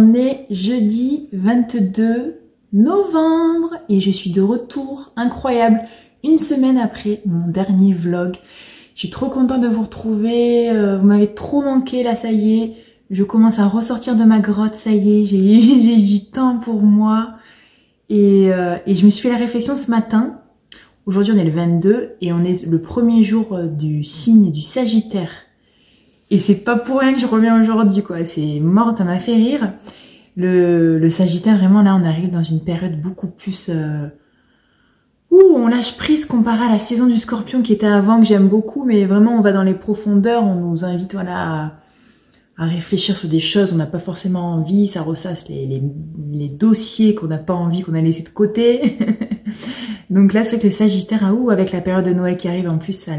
On est jeudi 22 novembre et je suis de retour, incroyable, une semaine après mon dernier vlog. Je suis trop contente de vous retrouver, vous m'avez trop manqué là, ça y est. Je commence à ressortir de ma grotte, ça y est, j'ai eu du temps pour moi. Et je me suis fait la réflexion ce matin. Aujourd'hui on est le 22 et on est le premier jour du signe du Sagittaire. Et c'est pas pour rien que je reviens aujourd'hui, quoi. C'est mort, ça m'a fait rire. Le Sagittaire, vraiment, là, on arrive dans une période beaucoup plus... où on lâche prise comparé à la saison du Scorpion qui était avant, que j'aime beaucoup. Mais vraiment, on va dans les profondeurs. On nous invite, voilà, à réfléchir sur des choses. On n'a pas forcément envie. Ça ressasse les dossiers qu'on n'a pas envie, qu'on a laissés de côté. Donc là, c'est que le Sagittaire, avec la période de Noël qui arrive, en plus,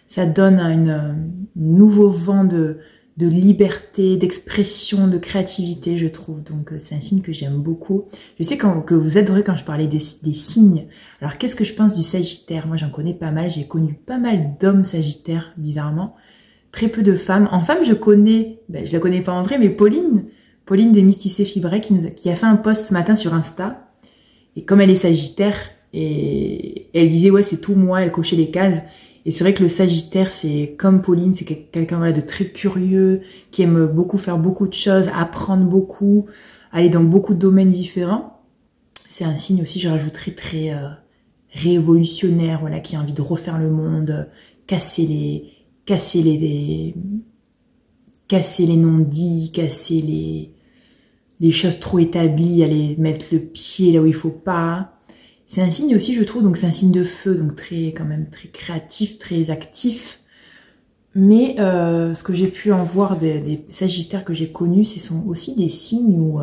ça donne un nouveau vent de liberté, d'expression, de créativité, je trouve. Donc c'est un signe que j'aime beaucoup. Je sais que vous adorez quand je parlais des signes. Alors qu'est-ce que je pense du Sagittaire? Moi j'en connais pas mal, j'ai connu pas mal d'hommes Sagittaires, bizarrement. Très peu de femmes. En femme je connais, je la connais pas en vrai, mais Pauline de Mysticé Fibray qui a fait un post ce matin sur Insta. Et comme elle est Sagittaire, et elle disait ouais c'est tout moi, elle cochait les cases. Et c'est vrai que le Sagittaire, c'est comme Pauline, c'est quelqu'un voilà, de très curieux, qui aime beaucoup faire beaucoup de choses, apprendre beaucoup, aller dans beaucoup de domaines différents. C'est un signe aussi, je rajouterais, très révolutionnaire, voilà, qui a envie de refaire le monde, casser les non-dits, casser les choses trop établies, aller mettre le pied là où il faut pas. C'est un signe aussi, je trouve, donc c'est un signe de feu, donc quand même très créatif, très actif. Mais ce que j'ai pu en voir des Sagittaires que j'ai connus, ce sont aussi des signes où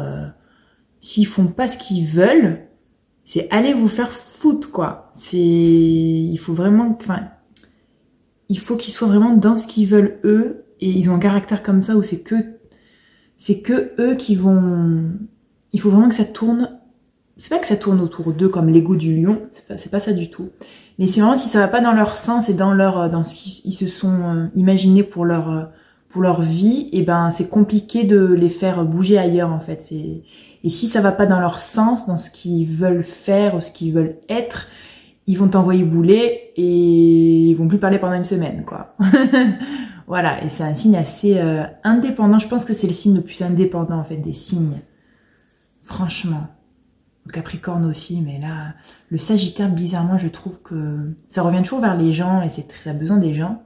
s'ils font pas ce qu'ils veulent, c'est aller vous faire foutre, quoi. Il faut qu'ils soient vraiment dans ce qu'ils veulent eux, et ils ont un caractère comme ça où c'est que eux qui vont. Il faut vraiment que ça tourne. C'est pas que ça tourne autour d'eux comme l'ego du lion, c'est pas ça du tout. Mais c'est vraiment si ça va pas dans leur sens et dans ce qu'ils se sont imaginés pour leur vie, et ben c'est compliqué de les faire bouger ailleurs en fait. Et si ça va pas dans leur sens, dans ce qu'ils veulent faire ou ce qu'ils veulent être, ils vont t'envoyer bouler et ils vont plus parler pendant une semaine, quoi. Voilà, et c'est un signe assez indépendant. Je pense que c'est le signe le plus indépendant en fait des signes. Franchement. Capricorne aussi, mais là, le Sagittaire, bizarrement, je trouve que ça revient toujours vers les gens et ça a besoin des gens,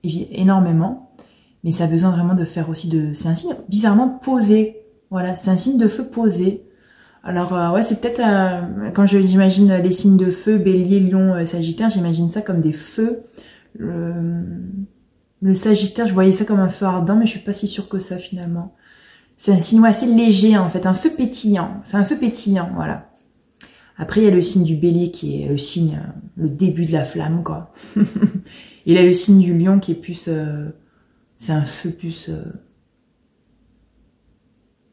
énormément, mais ça a besoin vraiment de faire aussi c'est un signe bizarrement posé, voilà, c'est un signe de feu posé. Alors, ouais, c'est peut-être, quand j'imagine les signes de feu, Bélier, Lion, Sagittaire, j'imagine ça comme des feux. Le Sagittaire, je voyais ça comme un feu ardent, mais je suis pas si sûre que ça, finalement. C'est un signe assez léger, en fait, un feu pétillant. C'est un feu pétillant, voilà. Après, il y a le signe du Bélier qui est le signe, le début de la flamme, quoi. Et là, le signe du Lion qui est plus... c'est un feu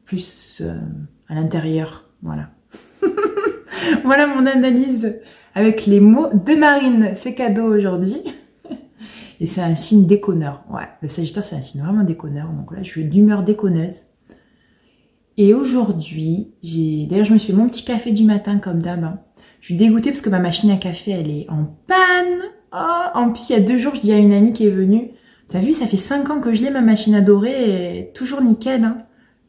plus à l'intérieur, voilà. Voilà mon analyse avec les mots de Marine. C'est cadeau aujourd'hui. Et c'est un signe déconneur. Ouais, le Sagittaire, c'est un signe vraiment déconneur. Donc là, je suis d'humeur déconneuse. Et aujourd'hui, d'ailleurs je me suis fait mon petit café du matin comme d'hab. Hein. Je suis dégoûtée parce que ma machine à café elle est en panne. Oh, en plus il y a 2 jours je dis à une amie qui est venue, t'as vu ça fait 5 ans que je l'ai ma machine à dorer et toujours nickel. Hein.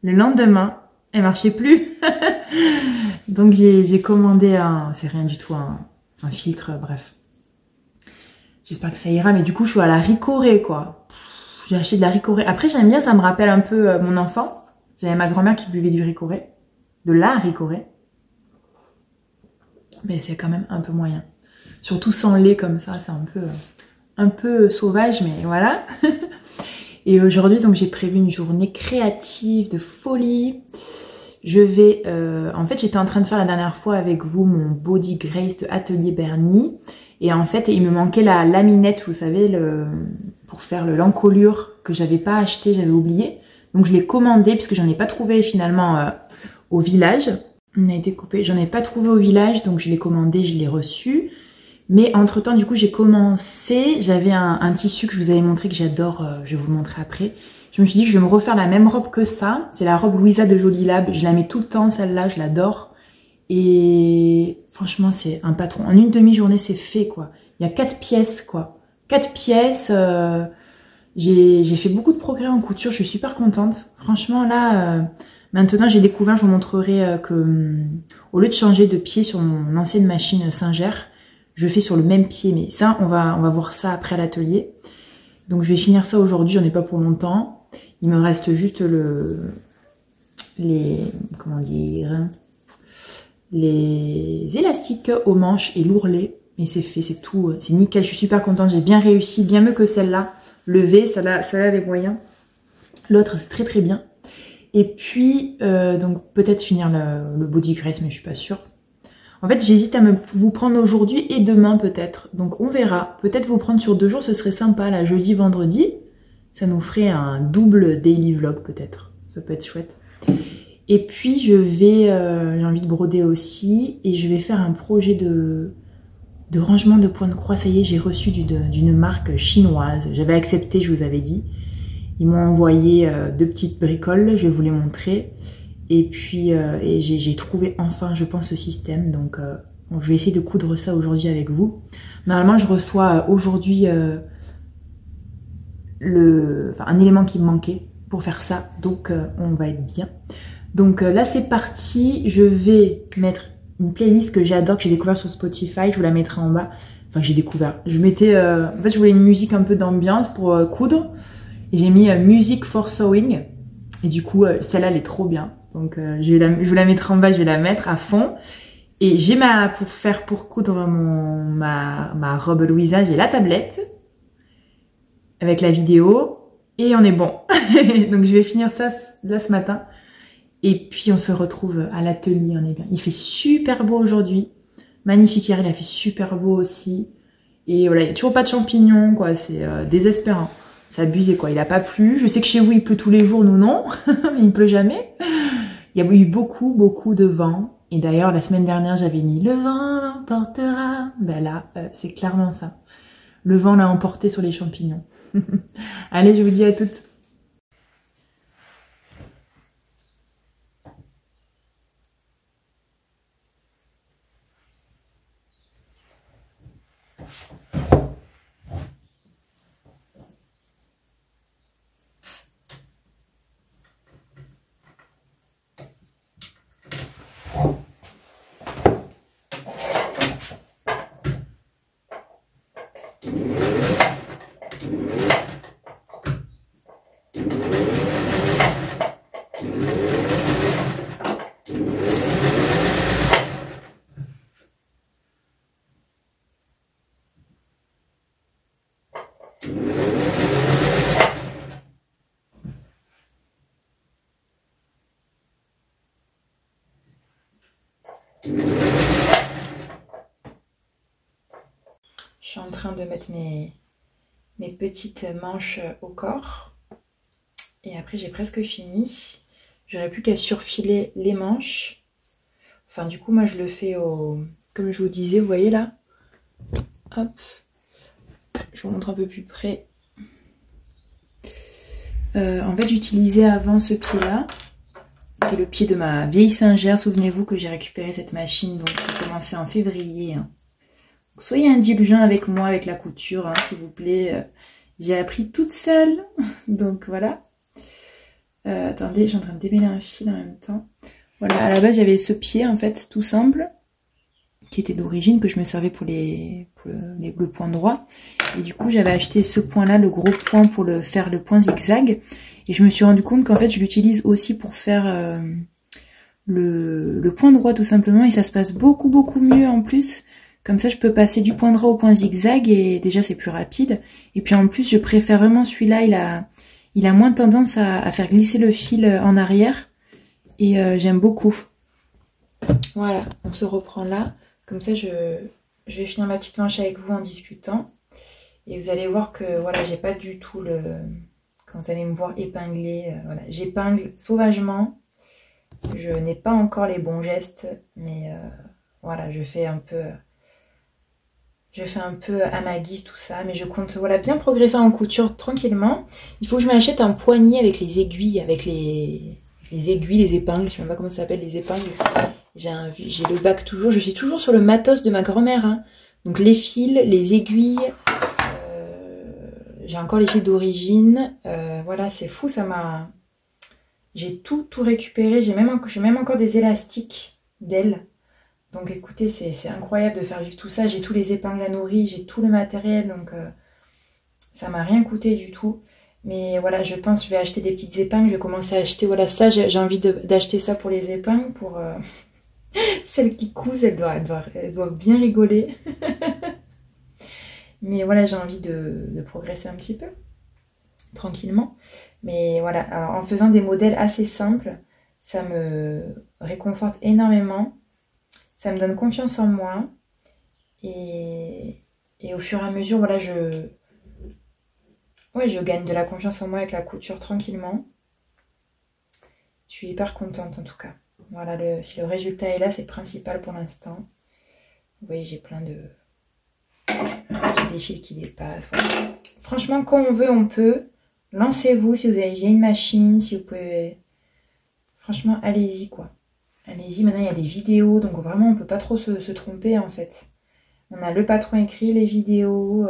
Le lendemain, elle marchait plus. Donc j'ai commandé c'est rien du tout, un filtre, bref. J'espère que ça ira, mais du coup je suis à la Ricoré quoi. J'ai acheté de la Ricoré. Après j'aime bien, ça me rappelle un peu mon enfance. J'avais ma grand-mère qui buvait du Ricoré, de la Ricoré. Mais c'est quand même un peu moyen. Surtout sans lait comme ça, c'est un peu sauvage, mais voilà. Et aujourd'hui, donc j'ai prévu une journée créative, de folie. Je vais... en fait, j'étais en train de faire la dernière fois avec vous mon Body Grace de Atelier Bernie. Et en fait, il me manquait la laminette, vous savez, pour faire l'encolure que j'avais pas acheté, j'avais oublié. Donc je l'ai commandé puisque j'en ai pas trouvé finalement au village. On a été coupé, j'en ai pas trouvé au village, donc je l'ai commandé, je l'ai reçu. Mais entre temps, du coup, j'ai commencé. J'avais un tissu que je vous avais montré que j'adore, je vais vous le montrer après. Je me suis dit que je vais me refaire la même robe que ça. C'est la robe Louisa de Jolie Lab. Je la mets tout le temps, celle-là, je l'adore. Et franchement, c'est un patron. En une demi-journée, c'est fait, quoi. Il y a 4 pièces, quoi. 4 pièces. J'ai fait beaucoup de progrès en couture. Je suis super contente. Franchement, là, maintenant, j'ai découvert, je vous montrerai que au lieu de changer de pied sur mon ancienne machine Singer, je fais sur le même pied. Mais ça, on va voir ça après à l'atelier. Donc, je vais finir ça aujourd'hui. J'en ai pas pour longtemps. Il me reste juste comment dire, les élastiques aux manches et l'ourlet. Et c'est fait, c'est tout, c'est nickel. Je suis super contente, j'ai bien réussi, bien mieux que celle-là. Le V, ça a les moyens. L'autre, c'est très très bien. Et puis, donc peut-être finir le body grace, mais je suis pas sûre. En fait, j'hésite à vous prendre aujourd'hui et demain peut-être. Donc on verra. Peut-être vous prendre sur 2 jours, ce serait sympa, là, jeudi, vendredi. Ça nous ferait un double daily vlog peut-être. Ça peut être chouette. Et puis je vais, j'ai envie de broder aussi. Et je vais faire un projet de rangement de points de croix. Ça y est, j'ai reçu d'une marque chinoise. J'avais accepté, je vous avais dit. Ils m'ont envoyé 2 petites bricoles, je vais vous les montrer. Et puis j'ai trouvé enfin, je pense, le système. Donc je vais essayer de coudre ça aujourd'hui avec vous. Normalement, je reçois aujourd'hui un élément qui me manquait pour faire ça. Donc on va être bien. Donc là, c'est parti. Je vais mettre une playlist que j'adore, que j'ai découvert sur Spotify. Je vous la mettrai en bas. Enfin, j'ai découvert. Je mettais... en fait, je voulais une musique un peu d'ambiance pour coudre. Et j'ai mis Music for Sewing. Et du coup, celle-là, elle est trop bien. Donc, je vous la mettrai en bas, je vais la mettre à fond. Et j'ai pour coudre ma robe Louisa, j'ai la tablette. Avec la vidéo. Et on est bon. Donc, je vais finir ça là ce matin. Et puis, on se retrouve à l'atelier, on est bien. Il fait super beau aujourd'hui. Magnifique hier, il a fait super beau aussi. Et voilà, il n'y a toujours pas de champignons, quoi. C'est désespérant. C'est abusé, quoi. Il a pas plu. Je sais que chez vous, il pleut tous les jours, nous non. Il ne pleut jamais. Il y a eu beaucoup, beaucoup de vent. Et d'ailleurs, la semaine dernière, j'avais mis « Le vent l'emportera ». Ben là, c'est clairement ça. Le vent l'a emporté sur les champignons. Allez, je vous dis à toutes. Je suis en train de mettre mes petites manches au corps. Et après, j'ai presque fini. J'aurais plus qu'à surfiler les manches. Enfin, du coup, moi, je le fais comme je vous disais, vous voyez là. Hop. Je vous montre un peu plus près. En fait, j'utilisais avant ce pied-là. C'était le pied de ma vieille Singer. Souvenez-vous que j'ai récupéré cette machine. Donc, j'ai commencé en février. Hein. Donc, soyez indulgents avec moi, avec la couture, hein, s'il vous plaît. J'ai appris toute seule. Donc, voilà. Attendez, je suis en train de démêler un fil en même temps. Voilà, à la base, j'avais ce pied, en fait, tout simple, qui était d'origine, que je me servais pour le point droit. Et du coup, j'avais acheté ce point-là, le gros point, pour faire le point zigzag. Et je me suis rendu compte qu'en fait, je l'utilise aussi pour faire le point droit, tout simplement. Et ça se passe beaucoup, beaucoup mieux en plus. Comme ça, je peux passer du point droit au point zigzag, et déjà, c'est plus rapide. Et puis en plus, je préfère vraiment celui-là, il a moins tendance à faire glisser le fil en arrière. Et j'aime beaucoup. Voilà, on se reprend là. Comme ça, je vais finir ma petite manche avec vous en discutant. Et vous allez voir que voilà, j'ai pas du tout quand vous allez me voir épingler, voilà, j'épingle sauvagement. Je n'ai pas encore les bons gestes, mais voilà, je fais Je fais un peu à ma guise tout ça, mais je compte voilà, bien progresser en couture tranquillement. Il faut que je m'achète un poignet avec les aiguilles, avec les aiguilles, les épingles, je sais même pas comment ça s'appelle, les épingles. J'ai le bac toujours, je suis toujours sur le matos de ma grand-mère. Hein. Donc les fils, les aiguilles, j'ai encore les fils d'origine. Voilà, c'est fou, ça m'a... J'ai tout récupéré, j'ai même encore des élastiques d'elle. Donc écoutez, c'est incroyable de faire vivre tout ça. J'ai tous les épingles à nourrir, j'ai tout le matériel, donc ça m'a rien coûté du tout. Mais voilà, je pense que je vais acheter des petites épingles. Je vais commencer à acheter, voilà, ça, j'ai envie d'acheter ça pour les épingles, pour celles qui cousent, elles doivent bien rigoler. Mais voilà, j'ai envie de progresser un petit peu, tranquillement. Mais voilà, alors, en faisant des modèles assez simples, ça me réconforte énormément. Ça me donne confiance en moi. Et au fur et à mesure, voilà, je gagne de la confiance en moi avec la couture tranquillement. Je suis hyper contente en tout cas. Voilà, si le résultat est là, c'est le principal pour l'instant. Vous voyez, j'ai plein de... J'ai des fils qui dépassent. Voilà. Franchement, quand on veut, on peut. Lancez-vous si vous avez une vieille machine, si vous pouvez... Franchement, allez-y quoi. Allez-y, maintenant il y a des vidéos, donc vraiment on peut pas trop se tromper en fait. On a le patron écrit, les vidéos,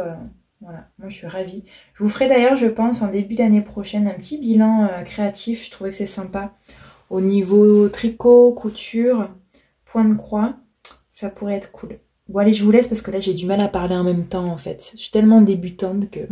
voilà, moi je suis ravie. Je vous ferai d'ailleurs, je pense, en début d'année prochaine, un petit bilan créatif, je trouvais que c'est sympa. Au niveau tricot, couture, point de croix, ça pourrait être cool. Bon allez, je vous laisse parce que là j'ai du mal à parler en même temps en fait. Je suis tellement débutante que...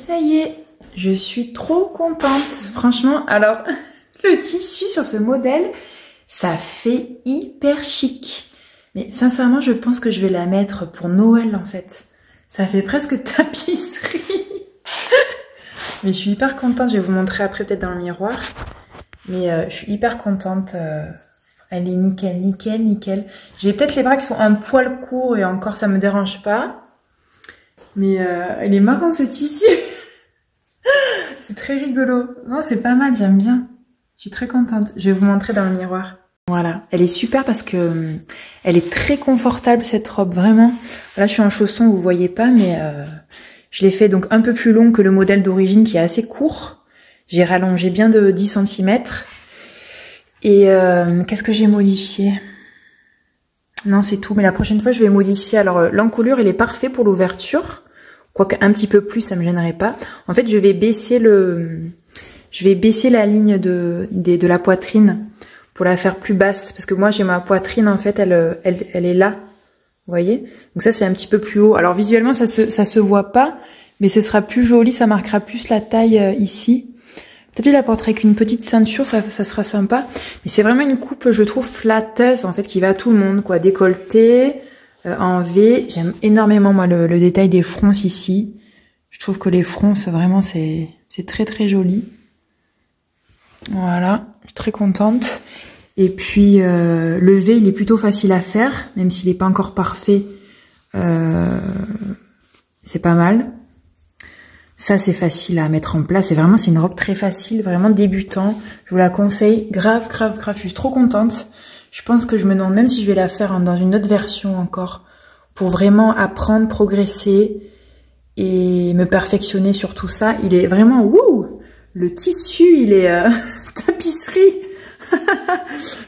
Ça y est, je suis trop contente. Franchement, alors, le tissu sur ce modèle, ça fait hyper chic. Mais sincèrement, je pense que je vais la mettre pour Noël, en fait. Ça fait presque tapisserie. Mais je suis hyper contente. Je vais vous montrer après, peut-être dans le miroir. Mais je suis hyper contente. Elle est nickel, nickel, nickel. J'ai peut-être les bras qui sont un poil courts et encore, ça me dérange pas. Mais elle est marrant, ce tissu. C'est très rigolo. Non, c'est pas mal, j'aime bien. Je suis très contente. Je vais vous montrer dans le miroir. Voilà, elle est super parce que elle est très confortable cette robe, vraiment. Là, je suis en chaussons, vous voyez pas, mais je l'ai fait donc un peu plus long que le modèle d'origine qui est assez court. J'ai rallongé bien de 10 cm. Et qu'est-ce que j'ai modifié? Non, c'est tout. Mais la prochaine fois, je vais modifier. Alors, l'encolure, il est parfait pour l'ouverture. Quoique un petit peu plus, ça me gênerait pas. En fait, je vais baisser la ligne de la poitrine pour la faire plus basse. Parce que moi, j'ai ma poitrine, en fait, elle est là. Vous voyez? Donc ça, c'est un petit peu plus haut. Alors, visuellement, ça se voit pas. Mais ce sera plus joli. Ça marquera plus la taille ici. Peut-être que je la porterai avec une petite ceinture. Ça sera sympa. Mais c'est vraiment une coupe, je trouve, flatteuse, en fait, qui va à tout le monde, quoi. Décolleté. En V, j'aime énormément moi le détail des fronces ici. Je trouve que les fronces vraiment c'est très très joli. Voilà, je suis très contente. Et puis le V il est plutôt facile à faire, même s'il n'est pas encore parfait. C'est pas mal. Ça c'est facile à mettre en place. C'est une robe très facile, vraiment débutant. Je vous la conseille, grave. Je suis trop contente. Je pense que je me demande même si je vais la faire dans une autre version encore pour vraiment apprendre, progresser et me perfectionner sur tout ça. Il est vraiment, wouh! Le tissu, il est tapisserie.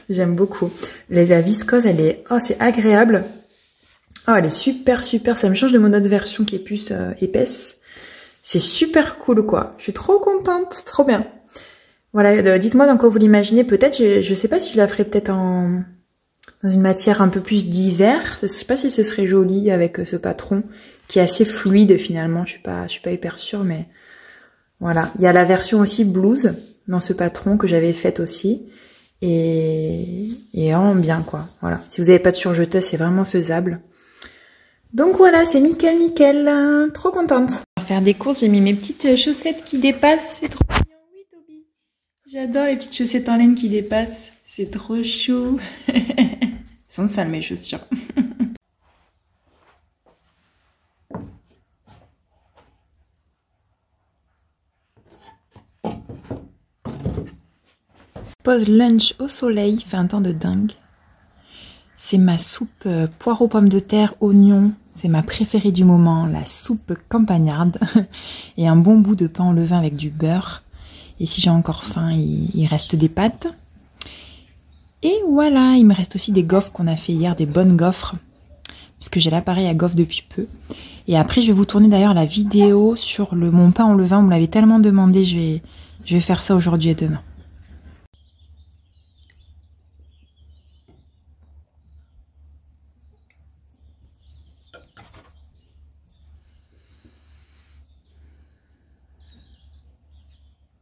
J'aime beaucoup. La viscose, elle est, oh, c'est agréable. Oh, elle est super. Ça me change de mon autre version qui est plus épaisse. C'est super cool, quoi. Je suis trop contente, trop bien. Voilà, dites-moi dans quoi vous l'imaginez. Peut-être, je sais pas si je la ferai peut-être dans une matière un peu plus d'hiver. Je sais pas si ce serait joli avec ce patron qui est assez fluide finalement. Je suis pas hyper sûre, mais voilà. Il y a la version aussi blouse dans ce patron que j'avais faite aussi. Et vraiment bien, quoi. Voilà. Si vous n'avez pas de surjeteuse, c'est vraiment faisable. Donc voilà, c'est nickel. Trop contente. On va faire des courses. J'ai mis mes petites chaussettes qui dépassent. C'est trop mignon. Oui, Toby. J'adore les petites chaussettes en laine qui dépassent. C'est trop chou. Elles sont sales mes chaussures. Pause lunch au soleil, fait un temps de dingue. C'est ma soupe poireaux pommes de terre, oignons. C'est ma préférée du moment, la soupe campagnarde. Et un bon bout de pain au levain avec du beurre. Et si j'ai encore faim, il reste des pâtes. Et voilà, il me reste aussi des gaufres qu'on a fait hier, des bonnes gaufres. Puisque j'ai l'appareil à gaufres depuis peu. Et après, je vais vous tourner d'ailleurs la vidéo sur mon pain au levain. Vous me l'avez tellement demandé, je vais faire ça aujourd'hui et demain.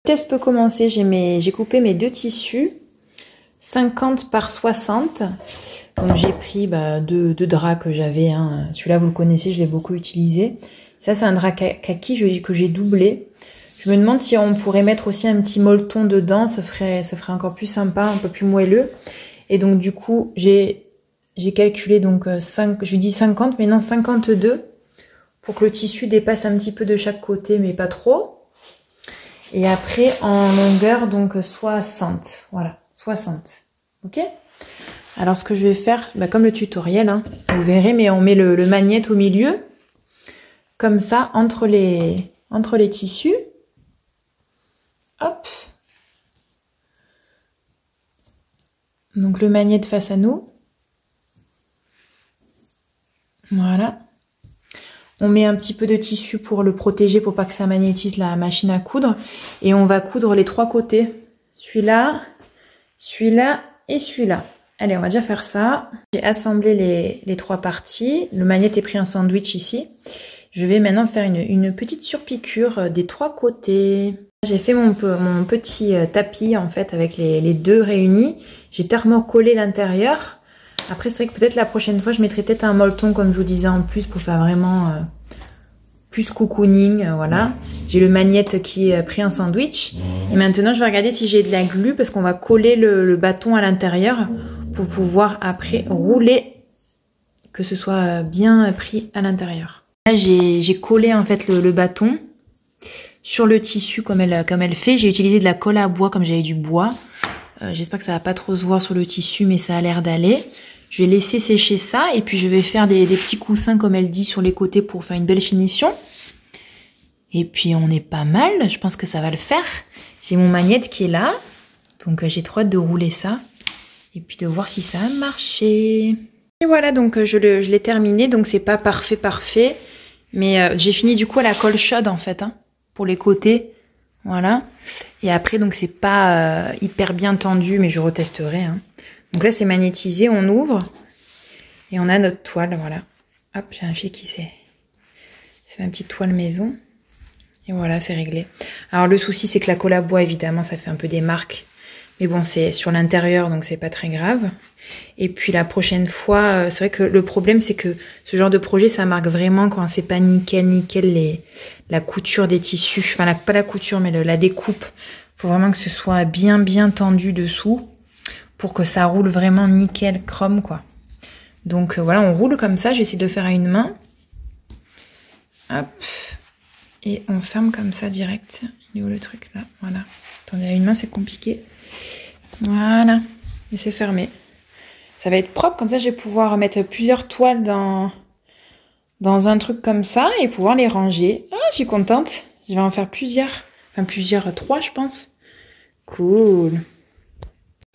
Le test peut commencer, j'ai coupé mes deux tissus, 50 par 60. Donc j'ai pris deux draps que j'avais. Hein. Celui-là, vous le connaissez, je l'ai beaucoup utilisé. Ça, c'est un drap kaki que j'ai doublé. Je me demande si on pourrait mettre aussi un petit molleton dedans. Ça ferait encore plus sympa, un peu plus moelleux. Et donc du coup, j'ai calculé donc je dis 50, mais non 52. Pour que le tissu dépasse un petit peu de chaque côté, mais pas trop. Et après, en longueur, donc 60. Voilà, 60. Ok? Alors, ce que je vais faire, comme le tutoriel, hein, vous verrez, mais on met le magnète au milieu. Comme ça, entre les tissus. Hop. Donc, le magnète face à nous. Voilà. On met un petit peu de tissu pour le protéger, pour pas que ça magnétise la machine à coudre. Et on va coudre les trois côtés. Celui-là, celui-là et celui-là. Allez, on va déjà faire ça. J'ai assemblé les trois parties. Le magnète est pris en sandwich ici. Je vais maintenant faire une petite surpiqûre des trois côtés. J'ai fait mon petit tapis en fait avec les deux réunis. J'ai thermocollé l'intérieur. Après, c'est vrai que peut-être la prochaine fois, je mettrai peut-être un molleton, comme je vous disais, en plus, pour faire vraiment plus cocooning, voilà. J'ai le magnète qui est pris en sandwich. Et maintenant, je vais regarder si j'ai de la glu, parce qu'on va coller le bâton à l'intérieur pour pouvoir après rouler, que ce soit bien pris à l'intérieur. Là, j'ai collé en fait le bâton sur le tissu comme elle fait. J'ai utilisé de la colle à bois, comme j'avais du bois. J'espère que ça va pas trop se voir sur le tissu, mais ça a l'air d'aller. Je vais laisser sécher ça et puis je vais faire des petits coussins comme elle dit sur les côtés pour faire une belle finition. Et puis on est pas mal, je pense que ça va le faire. J'ai mon magnète qui est là, donc j'ai trop hâte de rouler ça et puis de voir si ça a marché. Et voilà, donc je l'ai terminé, donc c'est pas parfait, mais j'ai fini du coup à la colle chaude en fait, hein, pour les côtés. Voilà. Et après, donc c'est pas hyper bien tendu, mais je retesterai. Hein. Donc là, c'est magnétisé, on ouvre et on a notre toile, voilà. Hop, j'ai un fil qui s'est fait une petite toile maison. Et voilà, c'est réglé. Alors le souci, c'est que la colle à bois, évidemment, ça fait un peu des marques. Mais bon, c'est sur l'intérieur, donc c'est pas très grave. Et puis la prochaine fois, c'est vrai que le problème, c'est que ce genre de projet, ça marque vraiment quand c'est pas nickel la couture des tissus. Enfin, pas la couture, mais la découpe. Faut vraiment que ce soit bien tendu dessous pour que ça roule vraiment nickel chrome, quoi. Donc voilà, on roule comme ça. J'essaie de faire à une main. Hop. Et on ferme comme ça direct. Il est où le truc là? Voilà. Attendez, à une main, c'est compliqué. Voilà. Et c'est fermé. Ça va être propre, comme ça je vais pouvoir mettre plusieurs toiles dans un truc comme ça et pouvoir les ranger. Ah, je suis contente. Je vais en faire plusieurs. Enfin, trois, je pense. Cool.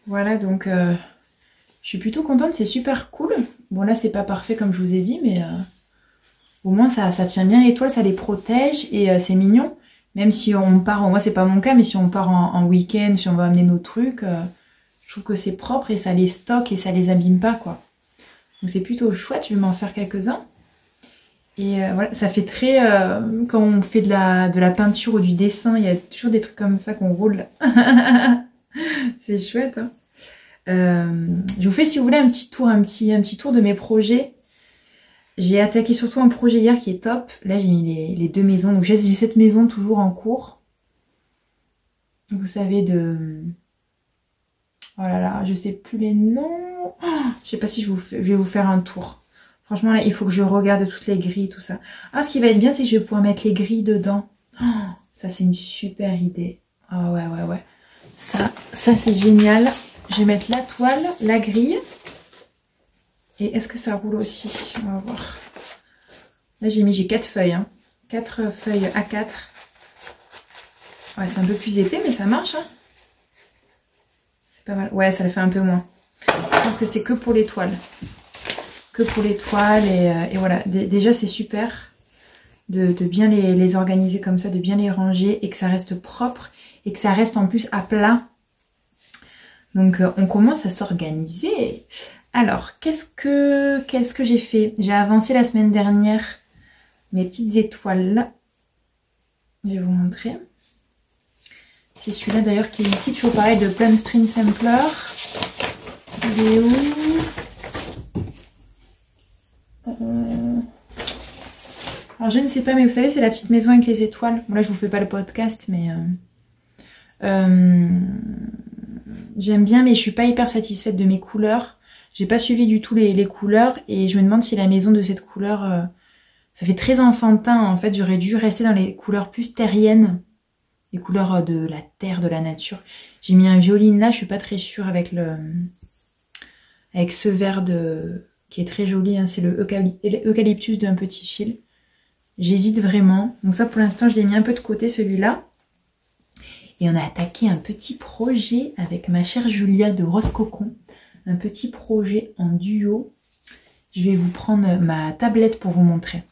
Voilà, donc je suis plutôt contente. C'est super cool. Bon, là, c'est pas parfait comme je vous ai dit, mais au moins ça tient bien les toiles, ça les protège et c'est mignon. Même si on part, moi c'est pas mon cas, mais si on part en week-end, si on va amener nos trucs, je trouve que c'est propre et ça les stocke et ça les abîme pas, quoi. Donc c'est plutôt chouette, je vais m'en faire quelques-uns. Et voilà, ça fait très... quand on fait de la peinture ou du dessin, il y a toujours des trucs comme ça qu'on roule. C'est chouette, hein. Je vous fais, si vous voulez, un petit tour de mes projets. J'ai attaqué surtout un projet hier qui est top. Là, j'ai mis les deux maisons. Donc j'ai cette maison toujours en cours. vous savez, de... Oh là là, je sais plus les noms. Oh, je sais pas si je vais vous faire un tour. Franchement, là, il faut que je regarde toutes les grilles, tout ça. Ah, ce qui va être bien, c'est que je vais pouvoir mettre les grilles dedans. Oh, ça, c'est une super idée. Ah ouais, ouais, ouais. Ça c'est génial. Je vais mettre la toile, la grille. Et est-ce que ça roule aussi? On va voir. Là, j'ai 4 feuilles. Hein. 4 feuilles A4. Ouais, c'est un peu plus épais, mais ça marche. Hein. C'est pas mal. Ouais, ça le fait un peu moins. Je pense que c'est que pour les toiles. Que pour les toiles. Et voilà. Déjà, c'est super de bien les organiser comme ça, de bien les ranger et que ça reste propre. Et que ça reste en plus à plat. Donc, on commence à s'organiser. Alors, qu'est-ce que j'ai fait? J'ai avancé la semaine dernière mes petites étoiles là. Je vais vous montrer. C'est celui-là d'ailleurs qui est ici. Toujours pareil de Plum String Sampler. Il est où? Alors je ne sais pas, mais vous savez, c'est la petite maison avec les étoiles. Bon là, je vous fais pas le podcast, mais... j'aime bien, mais je suis pas hyper satisfaite de mes couleurs. J'ai pas suivi du tout les couleurs et je me demande si la maison de cette couleur, ça fait très enfantin en fait. J'aurais dû rester dans les couleurs plus terriennes, les couleurs de la terre, de la nature. J'ai mis un violine là, je suis pas très sûre avec ce vert qui est très joli. Hein, c'est le eucalyptus d'un petit fil. J'hésite vraiment. Donc ça pour l'instant je l'ai mis un peu de côté celui-là. Et on a attaqué un petit projet avec ma chère Julia de Rose Cocon. Un petit projet en duo. Je vais vous prendre ma tablette pour vous montrer.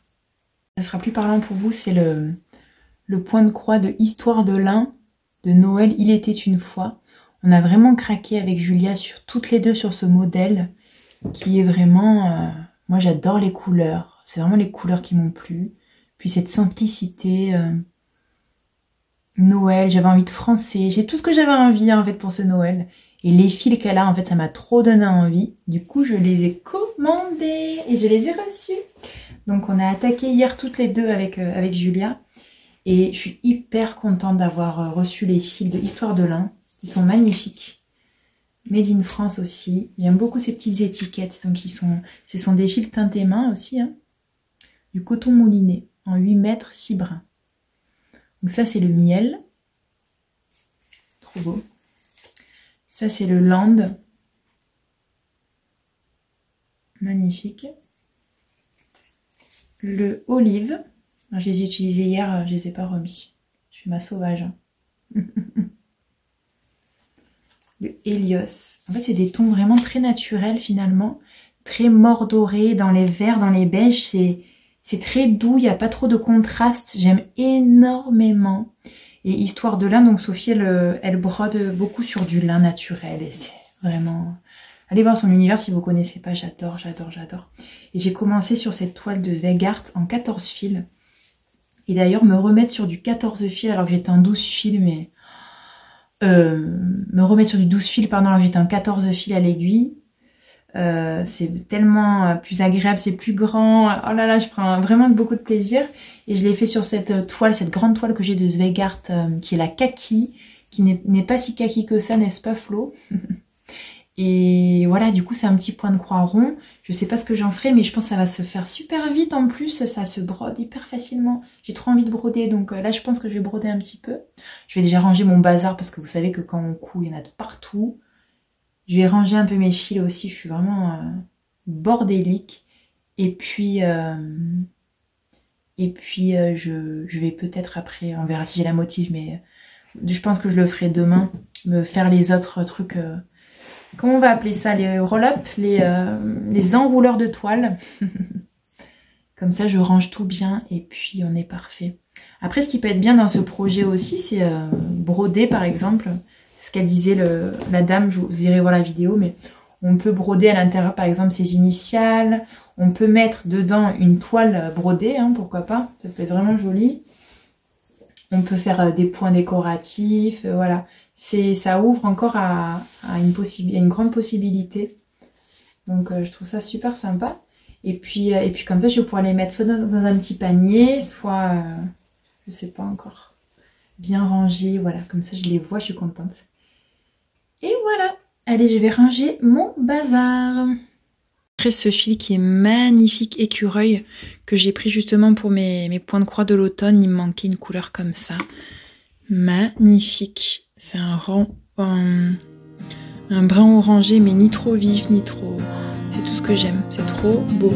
Ce sera plus parlant pour vous. C'est le point de croix de Histoire de l'Ain de Noël, Il était une fois. On a vraiment craqué avec Julia toutes les deux sur ce modèle qui est vraiment... moi j'adore les couleurs. C'est vraiment les couleurs qui m'ont plu. Puis cette simplicité... Noël, j'avais envie de français, j'ai tout ce que j'avais envie en fait pour ce Noël. Et les fils qu'elle a, en fait, ça m'a trop donné envie. Du coup, je les ai commandés et je les ai reçus. Donc, on a attaqué hier toutes les deux avec Julia. Et je suis hyper contente d'avoir reçu les fils de Histoire de l'Ain, qui sont magnifiques. Made in France aussi. J'aime beaucoup ces petites étiquettes. Donc, ce sont des fils teintés main aussi. Hein. Du coton mouliné, en 8 mètres, 6 brins. Donc ça, c'est le miel. Trop beau. Ça, c'est le land. Magnifique. Le olive. Alors, je les ai utilisés hier, je les ai pas remis. Je suis ma sauvage. Hein. Le Hélios. En fait, c'est des tons vraiment très naturels finalement. Très mordorés dans les verts, dans les beiges. C'est très doux, il n'y a pas trop de contraste. J'aime énormément. Et Histoire de l'Ain, donc Sophie, elle brode beaucoup sur du lin naturel. Et c'est vraiment... Allez voir son univers si vous ne connaissez pas. J'adore, j'adore, j'adore. Et j'ai commencé sur cette toile de Zweigart en 14 fils. Et d'ailleurs, me remettre sur du 14 fils alors que j'étais en 12 fils, mais... me remettre sur du 12 fils, pardon, alors que j'étais en 14 fils à l'aiguille. C'est tellement plus agréable, c'est plus grand. Oh là là, je prends vraiment beaucoup de plaisir. Et je l'ai fait sur cette toile, cette grande toile que j'ai de Zweigart, qui est la kaki, qui n'est pas si kaki que ça, n'est-ce pas Flo? Et voilà, du coup c'est un petit point de croix rond. Je sais pas ce que j'en ferai, mais je pense que ça va se faire super vite en plus. Ça se brode hyper facilement. J'ai trop envie de broder, donc là je pense que je vais broder un petit peu. Je vais déjà ranger mon bazar, parce que vous savez que quand on coud, il y en a de partout. Je vais ranger un peu mes fils aussi, je suis vraiment bordélique. Et puis je vais peut-être après, on verra si j'ai la motive, mais je pense que je le ferai demain, me faire les autres trucs, comment on va appeler ça, les roll-up, les enrouleurs de toile. Comme ça, je range tout bien et puis on est parfait. Après, ce qui peut être bien dans ce projet aussi, c'est broder par exemple. Ce qu'elle disait la dame, vous irez voir la vidéo, mais on peut broder à l'intérieur par exemple ses initiales, on peut mettre dedans une toile brodée, hein, pourquoi pas, ça peut être vraiment joli. On peut faire des points décoratifs, voilà. Ça ouvre encore à une grande possibilité. Donc je trouve ça super sympa. Et puis comme ça, je vais pouvoir les mettre soit dans un petit panier, soit je sais pas encore. bien rangés. Voilà, comme ça je les vois, je suis contente. Et voilà, allez, je vais ranger mon bazar. Après ce fil qui est magnifique écureuil que j'ai pris justement pour mes points de croix de l'automne, il me manquait une couleur comme ça. Magnifique. C'est un brun orangé mais ni trop vif ni trop... C'est tout ce que j'aime, c'est trop beau.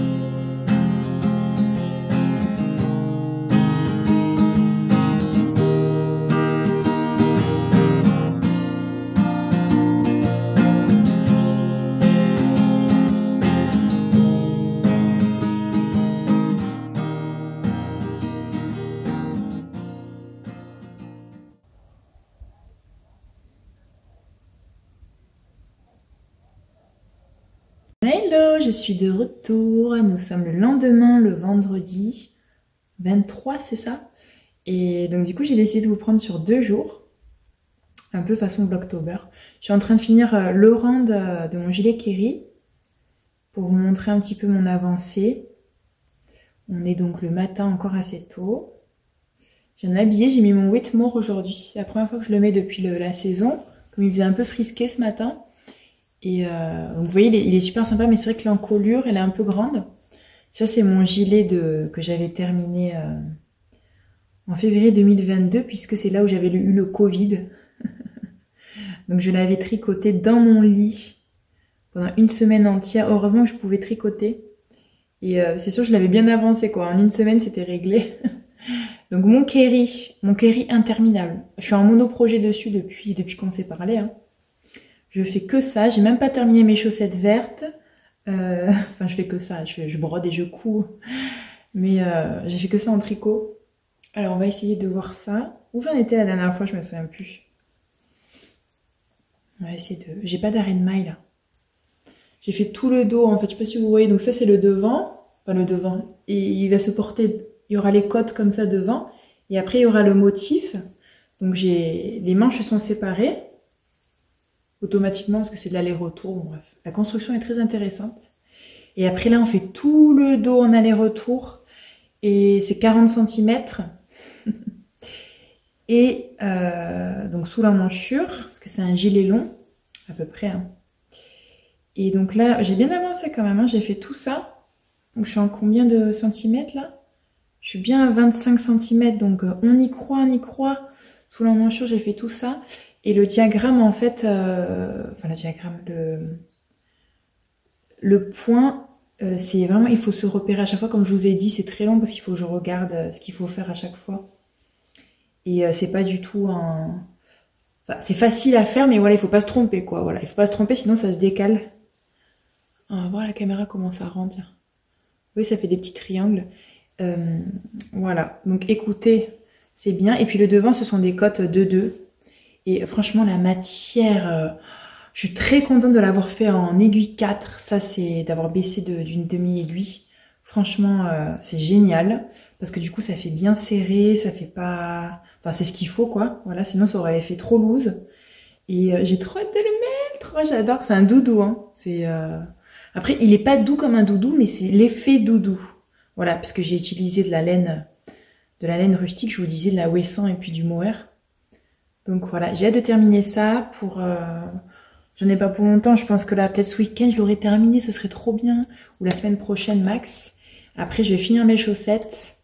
Hello, je suis de retour. Nous sommes le lendemain, le vendredi 23, c'est ça? Et donc du coup, j'ai décidé de vous prendre sur 2 jours, un peu façon Blocktober. Je suis en train de finir le rang de mon gilet Kerry pour vous montrer un petit peu mon avancée. On est donc le matin encore assez tôt. J'en ai habillé, j'ai mis mon Whitmore aujourd'hui. C'est la première fois que je le mets depuis la saison, comme il faisait un peu frisqué ce matin. Et donc vous voyez, il est super sympa, mais c'est vrai que l'encolure, elle est un peu grande. Ça, c'est mon gilet que j'avais terminé en février 2022, puisque c'est là où j'avais eu le Covid. Donc je l'avais tricoté dans mon lit pendant une semaine entière. Heureusement que je pouvais tricoter. Et c'est sûr, je l'avais bien avancé, quoi. En une semaine, c'était réglé. Donc mon Kerry interminable. Je suis en monoprojet dessus depuis qu'on s'est parlé, hein. Je fais que ça, j'ai même pas terminé mes chaussettes vertes. Enfin, je fais que ça, je brode et je couds. Mais j'ai fait que ça en tricot. Alors, on va essayer de voir ça. Où j'en étais la dernière fois, je me souviens plus. On va essayer de... J'ai pas d'arrêt de maille, là. J'ai fait tout le dos, en fait. Je sais pas si vous voyez. Donc ça, c'est le devant. Enfin, le devant. Et il va se porter... Il y aura les côtes comme ça devant. Et après, il y aura le motif. Donc, les manches sont séparées. Automatiquement parce que c'est de l'aller-retour, bon, bref. La construction est très intéressante. Et après là on fait tout le dos en aller-retour et c'est 40 cm. Et donc sous la manchure, parce que c'est un gilet long, à peu près. Hein. Et donc là j'ai bien avancé quand même, hein. J'ai fait tout ça. Donc je suis en combien de centimètres là? Je suis bien à 25 cm, donc on y croit. Sous la manchure j'ai fait tout ça. Et le diagramme, en fait, enfin le diagramme, le point, c'est vraiment, il faut se repérer à chaque fois. Comme je vous ai dit, c'est très long parce qu'il faut que je regarde ce qu'il faut faire à chaque fois. Et c'est pas du tout un... Enfin, c'est facile à faire, mais voilà, il faut pas se tromper, quoi. Voilà, il faut pas se tromper, sinon ça se décale. On va voir la caméra comment ça rend, tiens. Oui, ça fait des petits triangles. Voilà, donc écoutez, c'est bien. Et puis le devant, ce sont des côtes 2-2. Et franchement, la matière, je suis très contente de l'avoir fait en aiguille 4. Ça, c'est d'avoir baissé d'une demi-aiguille. Franchement, c'est génial. Parce que du coup, ça fait bien serré, ça fait pas... Enfin, c'est ce qu'il faut, quoi. Voilà, sinon, ça aurait fait trop loose. Et j'ai trop hâte de le mettre. Moi, j'adore. C'est un doudou, hein. Après, il est pas doux comme un doudou, mais c'est l'effet doudou. Voilà, parce que j'ai utilisé de la laine rustique, je vous disais, de la Wesson et puis du mohair. Donc voilà, j'ai hâte de terminer ça pour... J'en ai pas pour longtemps, je pense que là, peut-être ce week-end, je l'aurai terminé, ce serait trop bien. Ou la semaine prochaine, max. Après, je vais finir mes chaussettes.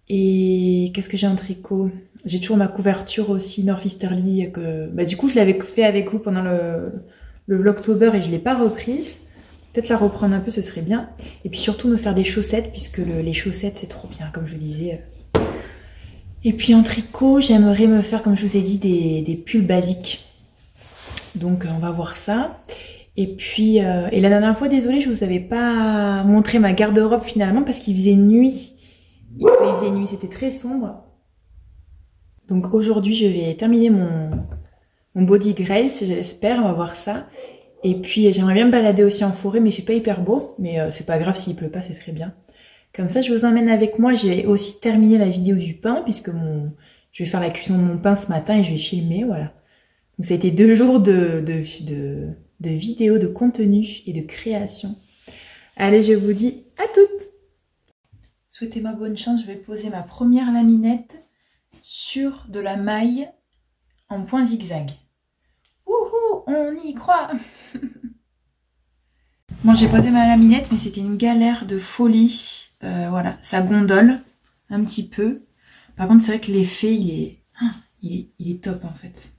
Et qu'est-ce que j'ai en tricot? J'ai toujours ma couverture aussi, Northeasterly. Bah, du coup, je l'avais fait avec vous pendant le Vlogtober et je l'ai pas reprise. Peut-être la reprendre un peu, ce serait bien. Et puis surtout me faire des chaussettes, puisque les chaussettes, c'est trop bien, comme je vous disais. Et puis en tricot, j'aimerais me faire, comme je vous ai dit, des pulls basiques. Donc on va voir ça. Et puis, et la dernière fois, désolée, je vous avais pas montré ma garde-robe finalement, parce qu'il faisait nuit. Il faisait nuit, c'était très sombre. Donc aujourd'hui, je vais terminer mon body grace, j'espère, on va voir ça. Et puis j'aimerais bien me balader aussi en forêt, mais il fait pas hyper beau. Mais c'est pas grave s'il pleut pas, c'est très bien. Comme ça, je vous emmène avec moi. J'ai aussi terminé la vidéo du pain, puisque je vais faire la cuisson de mon pain ce matin et je vais filmer, voilà. Donc ça a été 2 jours de vidéos, de contenu et de création. Allez, je vous dis à toutes. Souhaitez-moi bonne chance, je vais poser ma première laminette. sur de la maille en point zigzag. Wouhou, on y croit. Bon, j'ai posé ma laminette, mais c'était une galère de folie. Voilà, ça gondole un petit peu. Par contre, c'est vrai que l'effet, il est top en fait.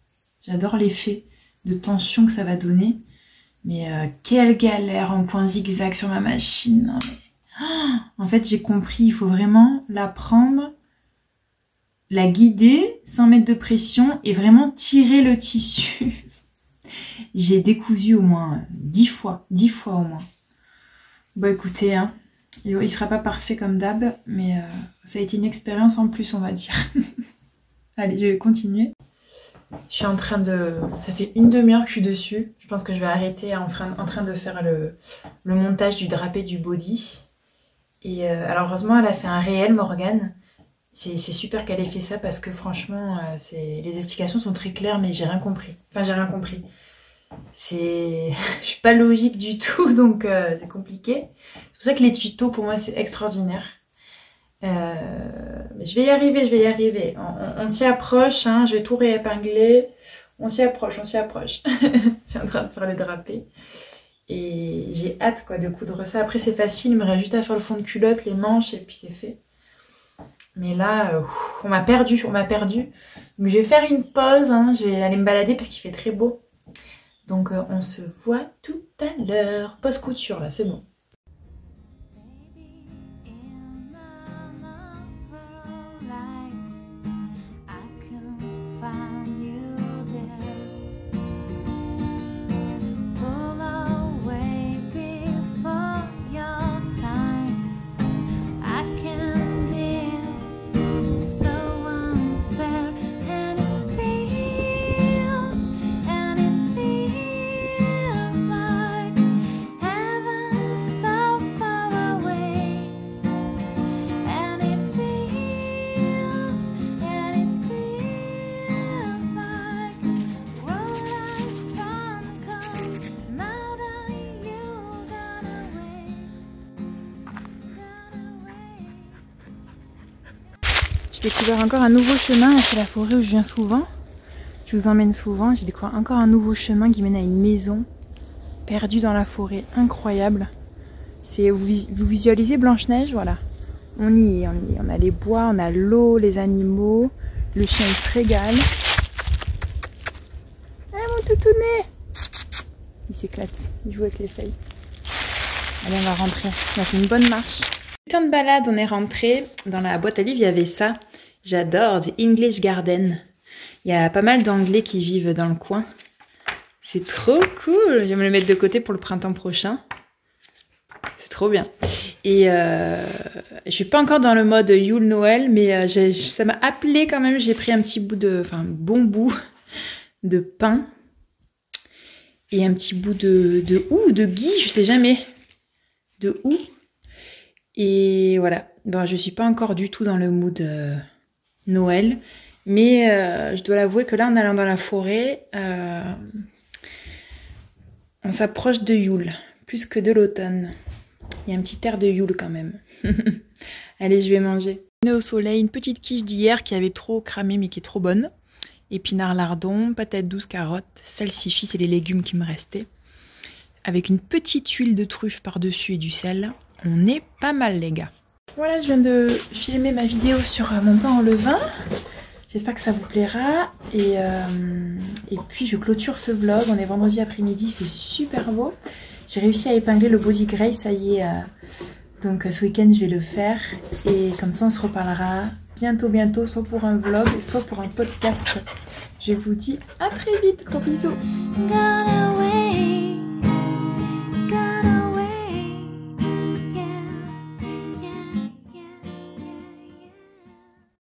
J'adore l'effet de tension que ça va donner. Mais quelle galère en point zigzag sur ma machine. Non, mais... en fait, j'ai compris, il faut vraiment la prendre, la guider sans mettre de pression et vraiment tirer le tissu. J'ai décousu au moins 10 fois au moins. Bon écoutez, hein, il sera pas parfait comme d'hab, mais ça a été une expérience en plus, on va dire. Allez, je vais continuer. Je suis en train de... Ça fait une demi-heure que je suis dessus. Je pense que je vais arrêter en train de faire le montage du drapé du body. Et alors heureusement, elle a fait un réel, Morgane. C'est super qu'elle ait fait ça parce que franchement, les explications sont très claires, mais j'ai rien compris. Enfin, j'ai rien compris. Je suis pas logique du tout, donc c'est compliqué. C'est pour ça que les tutos, pour moi, c'est extraordinaire. Mais je vais y arriver. On s'y approche, hein, je vais tout réépingler. On s'y approche. Je suis en train de faire le drapé. Et j'ai hâte quoi, de coudre ça. Après, c'est facile, il me reste juste à faire le fond de culotte, les manches, et puis c'est fait. Mais là, on m'a perdu. Donc je vais faire une pause, hein. Je vais aller me balader parce qu'il fait très beau. Donc on se voit tout à l'heure. Pause couture là, c'est bon. J'ai découvert encore un nouveau chemin, c'est la forêt où je viens souvent. Je vous emmène souvent, j'ai découvert encore un nouveau chemin qui mène à une maison perdue dans la forêt, incroyable. Vous visualisez Blanche-Neige, voilà. On y est, on a les bois, on a l'eau, les animaux, le chien il se régale. Ah mon toutounet! Il s'éclate, il joue avec les feuilles. Allez, on va rentrer, on a fait une bonne marche. Temps de balade, on est rentré. Dans la boîte à livres, il y avait ça. J'adore, The English Garden. Il y a pas mal d'anglais qui vivent dans le coin. C'est trop cool. Je vais me le mettre de côté pour le printemps prochain. C'est trop bien. Et je suis pas encore dans le mode Yule Noël, mais ça m'a appelé quand même. J'ai pris un petit bout bon bout de pain et un petit bout de gui, je sais jamais, de houx. Et voilà. Bon, je suis pas encore du tout dans le mood Noël, mais je dois l'avouer que là, en allant dans la forêt, on s'approche de Yule, plus que de l'automne. Il y a un petit air de Yule quand même. Allez, je vais manger. Au soleil, une petite quiche d'hier qui avait trop cramé mais qui est trop bonne. Épinards lardons, patates douces, carottes, salsifis, c'est les légumes qui me restaient. Avec une petite huile de truffe par-dessus et du sel. On est pas mal les gars. Voilà, je viens de filmer ma vidéo sur mon pain en levain. J'espère que ça vous plaira. Et puis je clôture ce vlog. On est vendredi après-midi, il fait super beau. J'ai réussi à épingler le body gray, ça y est. Donc ce week-end je vais le faire. Et comme ça on se reparlera bientôt, soit pour un vlog, soit pour un podcast. Je vous dis à très vite, gros bisous.